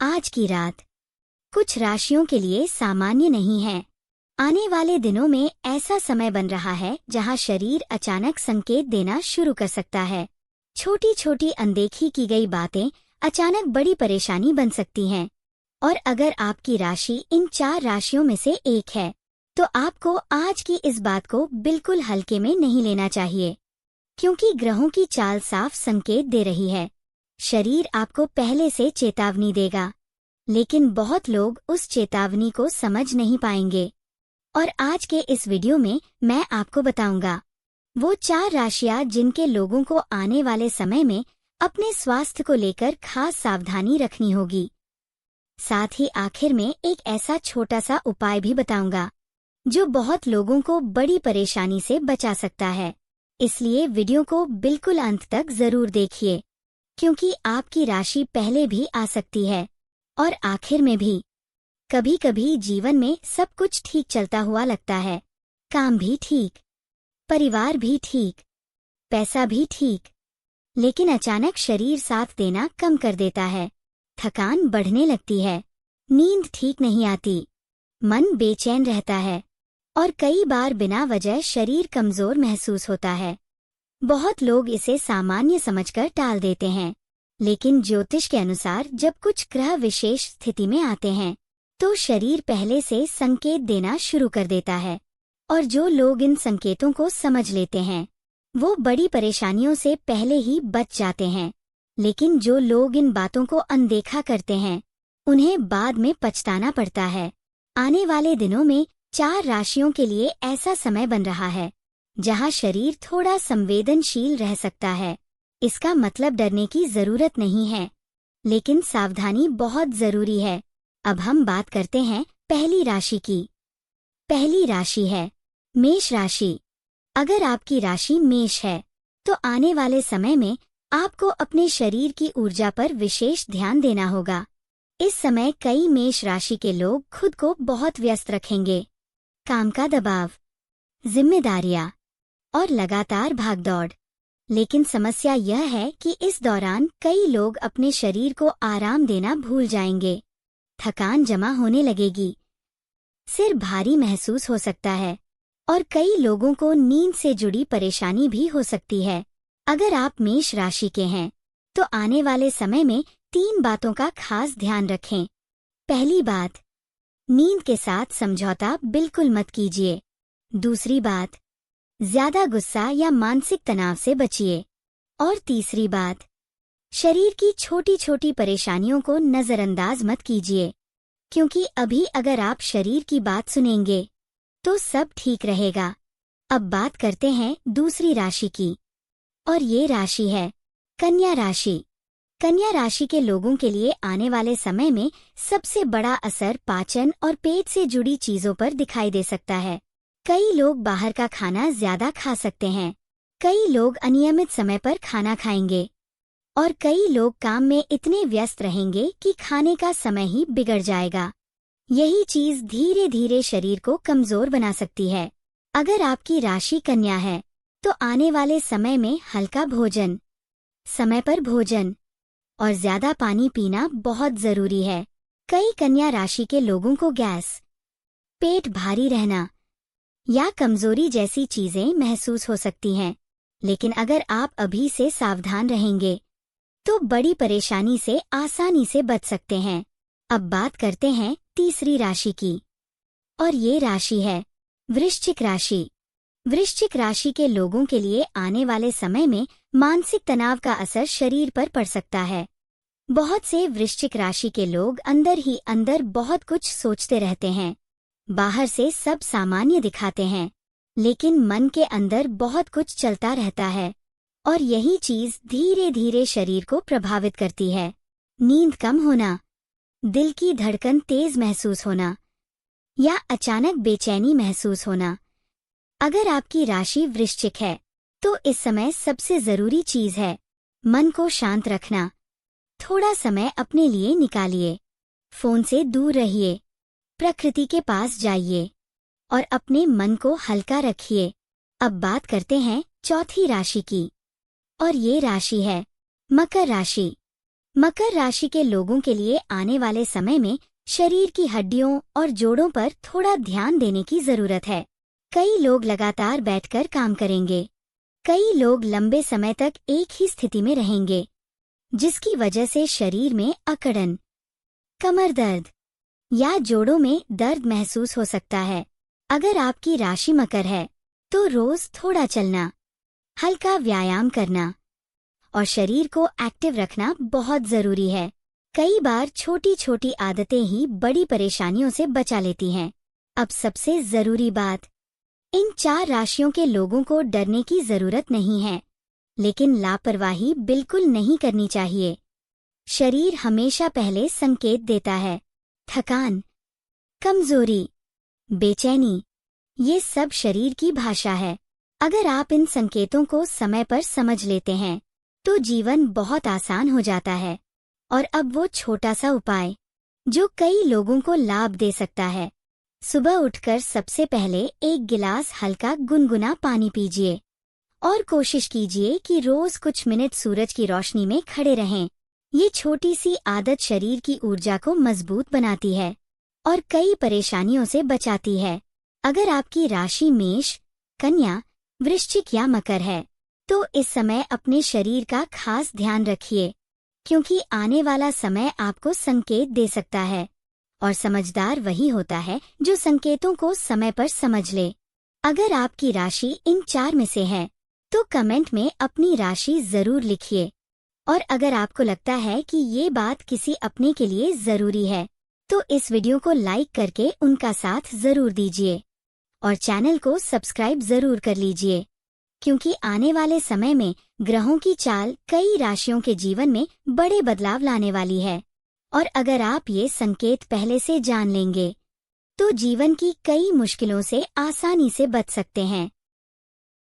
आज की रात कुछ राशियों के लिए सामान्य नहीं है। आने वाले दिनों में ऐसा समय बन रहा है जहां शरीर अचानक संकेत देना शुरू कर सकता है। छोटी छोटी अनदेखी की गई बातें अचानक बड़ी परेशानी बन सकती हैं। और अगर आपकी राशि इन 4 राशियों में से एक है, तो आपको आज की इस बात को बिल्कुल हल्के में नहीं लेना चाहिए, क्योंकि ग्रहों की चाल साफ संकेत दे रही है। शरीर आपको पहले से चेतावनी देगा, लेकिन बहुत लोग उस चेतावनी को समझ नहीं पाएंगे। और आज के इस वीडियो में मैं आपको बताऊंगा वो 4 राशियां जिनके लोगों को आने वाले समय में अपने स्वास्थ्य को लेकर खास सावधानी रखनी होगी। साथ ही आखिर में एक ऐसा छोटा सा उपाय भी बताऊंगा जो बहुत लोगों को बड़ी परेशानी से बचा सकता है। इसलिए वीडियो को बिल्कुल अंत तक जरूर देखिए, क्योंकि आपकी राशि पहले भी आ सकती है और आखिर में भी। कभी कभी जीवन में सब कुछ ठीक चलता हुआ लगता है, काम भी ठीक, परिवार भी ठीक, पैसा भी ठीक, लेकिन अचानक शरीर साथ देना कम कर देता है। थकान बढ़ने लगती है, नींद ठीक नहीं आती, मन बेचैन रहता है और कई बार बिना वजह शरीर कमजोर महसूस होता है। बहुत लोग इसे सामान्य समझकर टाल देते हैं, लेकिन ज्योतिष के अनुसार जब कुछ ग्रह विशेष स्थिति में आते हैं तो शरीर पहले से संकेत देना शुरू कर देता है। और जो लोग इन संकेतों को समझ लेते हैं वो बड़ी परेशानियों से पहले ही बच जाते हैं, लेकिन जो लोग इन बातों को अनदेखा करते हैं उन्हें बाद में पछताना पड़ता है। आने वाले दिनों में 4 राशियों के लिए ऐसा समय बन रहा है जहां शरीर थोड़ा संवेदनशील रह सकता है। इसका मतलब डरने की जरूरत नहीं है, लेकिन सावधानी बहुत जरूरी है। अब हम बात करते हैं पहली राशि की। पहली राशि है मेष राशि। अगर आपकी राशि मेष है तो आने वाले समय में आपको अपने शरीर की ऊर्जा पर विशेष ध्यान देना होगा। इस समय कई मेष राशि के लोग खुद को बहुत व्यस्त रखेंगे। काम का दबाव, जिम्मेदारियां और लगातार भागदौड़। लेकिन समस्या यह है कि इस दौरान कई लोग अपने शरीर को आराम देना भूल जाएंगे। थकान जमा होने लगेगी, सिर भारी महसूस हो सकता है और कई लोगों को नींद से जुड़ी परेशानी भी हो सकती है। अगर आप मेष राशि के हैं तो आने वाले समय में 3 बातों का खास ध्यान रखें। पहली बात, नींद के साथ समझौता बिल्कुल मत कीजिए। दूसरी बात, ज्यादा गुस्सा या मानसिक तनाव से बचिए। और तीसरी बात, शरीर की छोटी छोटी परेशानियों को नजरअंदाज मत कीजिए, क्योंकि अभी अगर आप शरीर की बात सुनेंगे तो सब ठीक रहेगा। अब बात करते हैं दूसरी राशि की, और ये राशि है कन्या राशि। कन्या राशि के लोगों के लिए आने वाले समय में सबसे बड़ा असर पाचन और पेट से जुड़ी चीजों पर दिखाई दे सकता है। कई लोग बाहर का खाना ज्यादा खा सकते हैं, कई लोग अनियमित समय पर खाना खाएंगे और कई लोग काम में इतने व्यस्त रहेंगे कि खाने का समय ही बिगड़ जाएगा। यही चीज धीरे धीरे शरीर को कमजोर बना सकती है। अगर आपकी राशि कन्या है तो आने वाले समय में हल्का भोजन, समय पर भोजन और ज्यादा पानी पीना बहुत जरूरी है। कई कन्या राशि के लोगों को गैस, पेट भारी रहना या कमजोरी जैसी चीजें महसूस हो सकती हैं, लेकिन अगर आप अभी से सावधान रहेंगे तो बड़ी परेशानी से आसानी से बच सकते हैं। अब बात करते हैं तीसरी राशि की, और ये राशि है वृश्चिक राशि। वृश्चिक राशि के लोगों के लिए आने वाले समय में मानसिक तनाव का असर शरीर पर पड़ सकता है। बहुत से वृश्चिक राशि के लोग अंदर ही अंदर बहुत कुछ सोचते रहते हैं। बाहर से सब सामान्य दिखाते हैं, लेकिन मन के अंदर बहुत कुछ चलता रहता है और यही चीज धीरे धीरे शरीर को प्रभावित करती है। नींद कम होना, दिल की धड़कन तेज महसूस होना या अचानक बेचैनी महसूस होना। अगर आपकी राशि वृश्चिक है तो इस समय सबसे जरूरी चीज है मन को शांत रखना। थोड़ा समय अपने लिए निकालिए, फोन से दूर रहिए, प्रकृति के पास जाइए और अपने मन को हल्का रखिए। अब बात करते हैं चौथी राशि की, और ये राशि है मकर राशि। मकर राशि के लोगों के लिए आने वाले समय में शरीर की हड्डियों और जोड़ों पर थोड़ा ध्यान देने की जरूरत है। कई लोग लगातार बैठकर काम करेंगे। कई लोग लंबे समय तक एक ही स्थिति में रहेंगे, जिसकी वजह से शरीर में अकड़न, कमर दर्द या जोड़ों में दर्द महसूस हो सकता है। अगर आपकी राशि मकर है तो रोज थोड़ा चलना, हल्का व्यायाम करना और शरीर को एक्टिव रखना बहुत जरूरी है। कई बार छोटी छोटी आदतें ही बड़ी परेशानियों से बचा लेती हैं। अब सबसे जरूरी बात, इन 4 राशियों के लोगों को डरने की जरूरत नहीं है, लेकिन लापरवाही बिल्कुल नहीं करनी चाहिए। शरीर हमेशा पहले संकेत देता है। थकान, कमजोरी, बेचैनी, ये सब शरीर की भाषा है। अगर आप इन संकेतों को समय पर समझ लेते हैं तो जीवन बहुत आसान हो जाता है। और अब वो छोटा सा उपाय जो कई लोगों को लाभ दे सकता है। सुबह उठकर सबसे पहले एक गिलास हल्का गुनगुना पानी पीजिए और कोशिश कीजिए कि रोज कुछ मिनट सूरज की रोशनी में खड़े रहें। ये छोटी सी आदत शरीर की ऊर्जा को मजबूत बनाती है और कई परेशानियों से बचाती है। अगर आपकी राशि मेष, कन्या, वृश्चिक या मकर है तो इस समय अपने शरीर का खास ध्यान रखिए, क्योंकि आने वाला समय आपको संकेत दे सकता है और समझदार वही होता है जो संकेतों को समय पर समझ ले। अगर आपकी राशि इन 4 में से है तो कमेंट में अपनी राशि जरूर लिखिए। और अगर आपको लगता है कि ये बात किसी अपने के लिए जरूरी है तो इस वीडियो को लाइक करके उनका साथ जरूर दीजिए और चैनल को सब्सक्राइब जरूर कर लीजिए, क्योंकि आने वाले समय में ग्रहों की चाल कई राशियों के जीवन में बड़े बदलाव लाने वाली है। और अगर आप ये संकेत पहले से जान लेंगे तो जीवन की कई मुश्किलों से आसानी से बच सकते हैं।